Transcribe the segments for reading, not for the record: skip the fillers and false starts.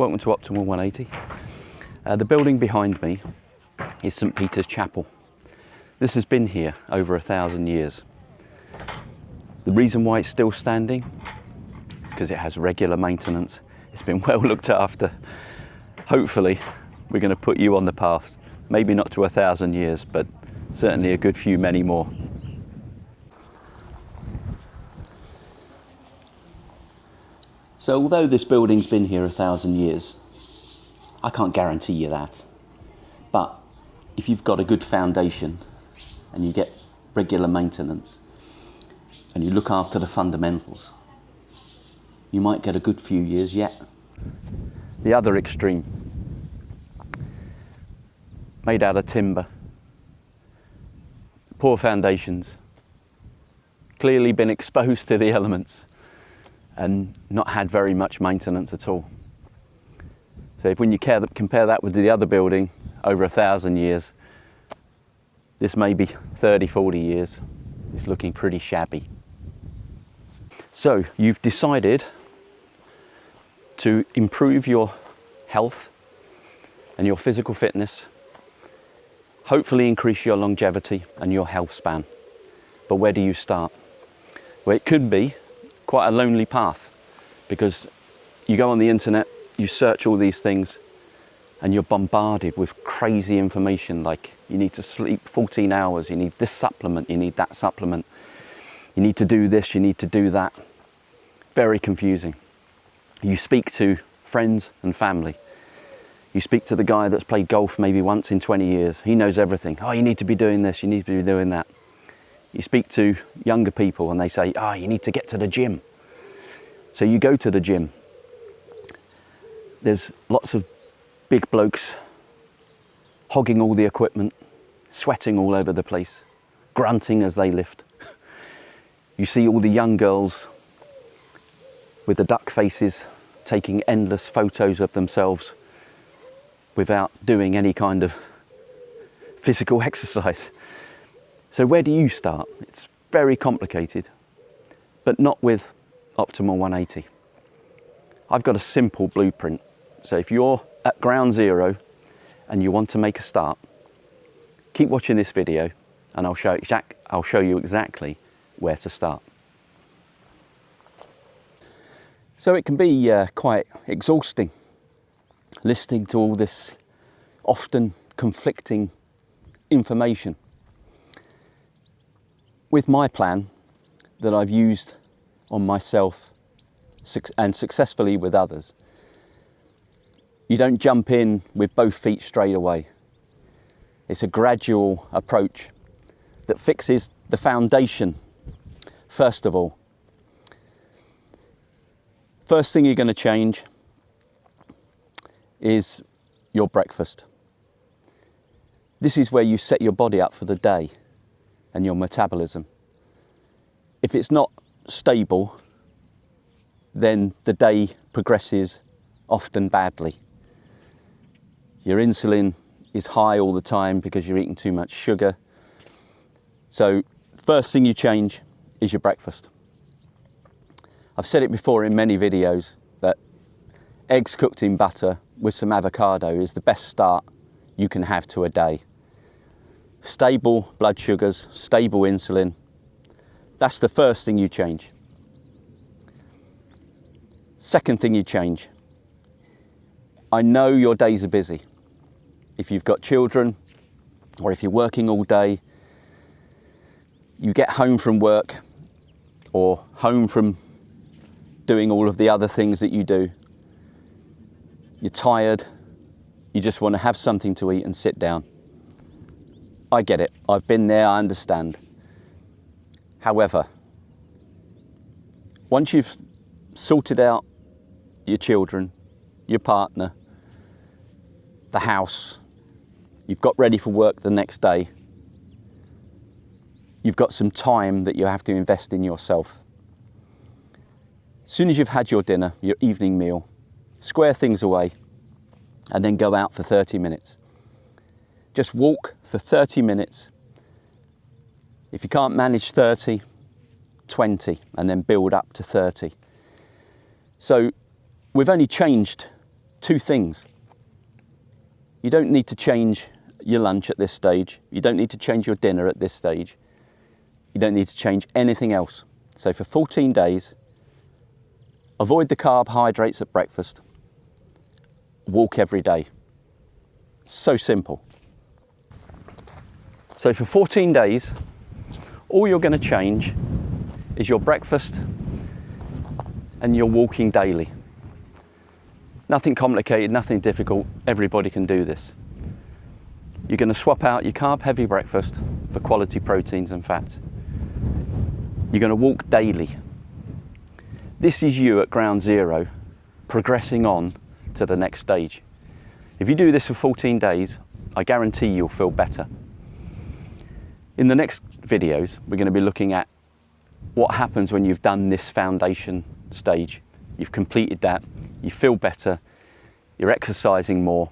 welcome to Optimal 180. The building behind me is St. Peter's Chapel. This has been here over 1,000 years. The reason why it's still standing is because it has regular maintenance. It's been well looked after. Hopefully, we're going to put you on the path. Maybe not to 1,000 years, but certainly a good few, many more. So although this building's been here 1,000 years, I can't guarantee you that. But if you've got a good foundation and you get regular maintenance and you look after the fundamentals, you might get a good few years yet. The other extreme, made out of timber, poor foundations, clearly been exposed to the elements and not had very much maintenance at all. So when you compare that with the other building over 1,000 years, this may be 30, 40 years. It's looking pretty shabby. So you've decided to improve your health and your physical fitness, hopefully increase your longevity and your health span. But where do you start? Well, it could be quite a lonely path, because you go on the internet, you search all these things, and you're bombarded with crazy information like you need to sleep 14 hours, you need this supplement, you need that supplement, you need to do this, you need to do that. Very confusing. You speak to friends and family. You speak to the guy that's played golf maybe once in 20 years. He knows everything. Oh, you need to be doing this, you need to be doing that. You speak to younger people and they say, oh, you need to get to the gym. So you go to the gym. There's lots of big blokes hogging all the equipment, sweating all over the place, grunting as they lift. You see all the young girls with the duck faces taking endless photos of themselves without doing any kind of physical exercise. So where do you start? It's very complicated, but not with Optimal 180. I've got a simple blueprint. So if you're at ground zero and you want to make a start, keep watching this video and I'll show you exactly where to start. So it can be quite exhausting listening to all this often conflicting information. With my plan that I've used on myself and successfully with others, you don't jump in with both feet straight away. It's a gradual approach that fixes the foundation first of all. First thing you're going to change is your breakfast. This is where you set your body up for the day and your metabolism. If it's not stable, then the day progresses often badly. Your insulin is high all the time because you're eating too much sugar. So first thing you change is your breakfast. I've said it before in many videos that eggs cooked in butter with some avocado is the best start you can have to a day. Stable blood sugars, stable insulin. That's the first thing you change. Second thing you change. I know your days are busy. If you've got children or if you're working all day, you get home from work or home from doing all of the other things that you do. You're tired. You just want to have something to eat and sit down. I get it. I've been there. I understand. However, once you've sorted out your children, your partner, the house, you've got ready for work the next day, you've got some time that you have to invest in yourself. As soon as you've had your dinner, your evening meal, square things away and then go out for 30 minutes. Just walk for 30 minutes. If you can't manage 30, 20, and then build up to 30. So we've only changed two things. You don't need to change your lunch at this stage. You don't need to change your dinner at this stage. You don't need to change anything else. So for 14 days, avoid the carbohydrates at breakfast. Walk every day. So simple. So for 14 days, all you're going to change is your breakfast and your walking daily. Nothing complicated, nothing difficult. Everybody can do this. You're going to swap out your carb-heavy breakfast for quality proteins and fats. You're going to walk daily. This is you at ground zero, progressing on to the next stage. If you do this for 14 days, I guarantee you'll feel better. In the next videos, we're going to be looking at what happens when you've done this foundation stage. You've completed that, you feel better, you're exercising more.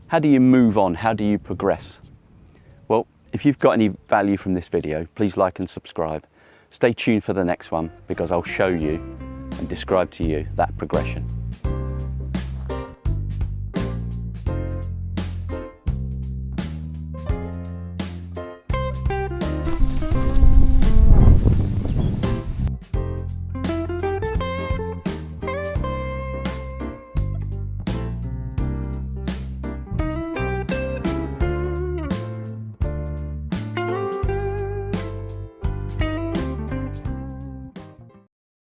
How do you move on? How do you progress? Well, if you've got any value from this video, please like and subscribe. Stay tuned for the next one because I'll show you and describe to you that progression.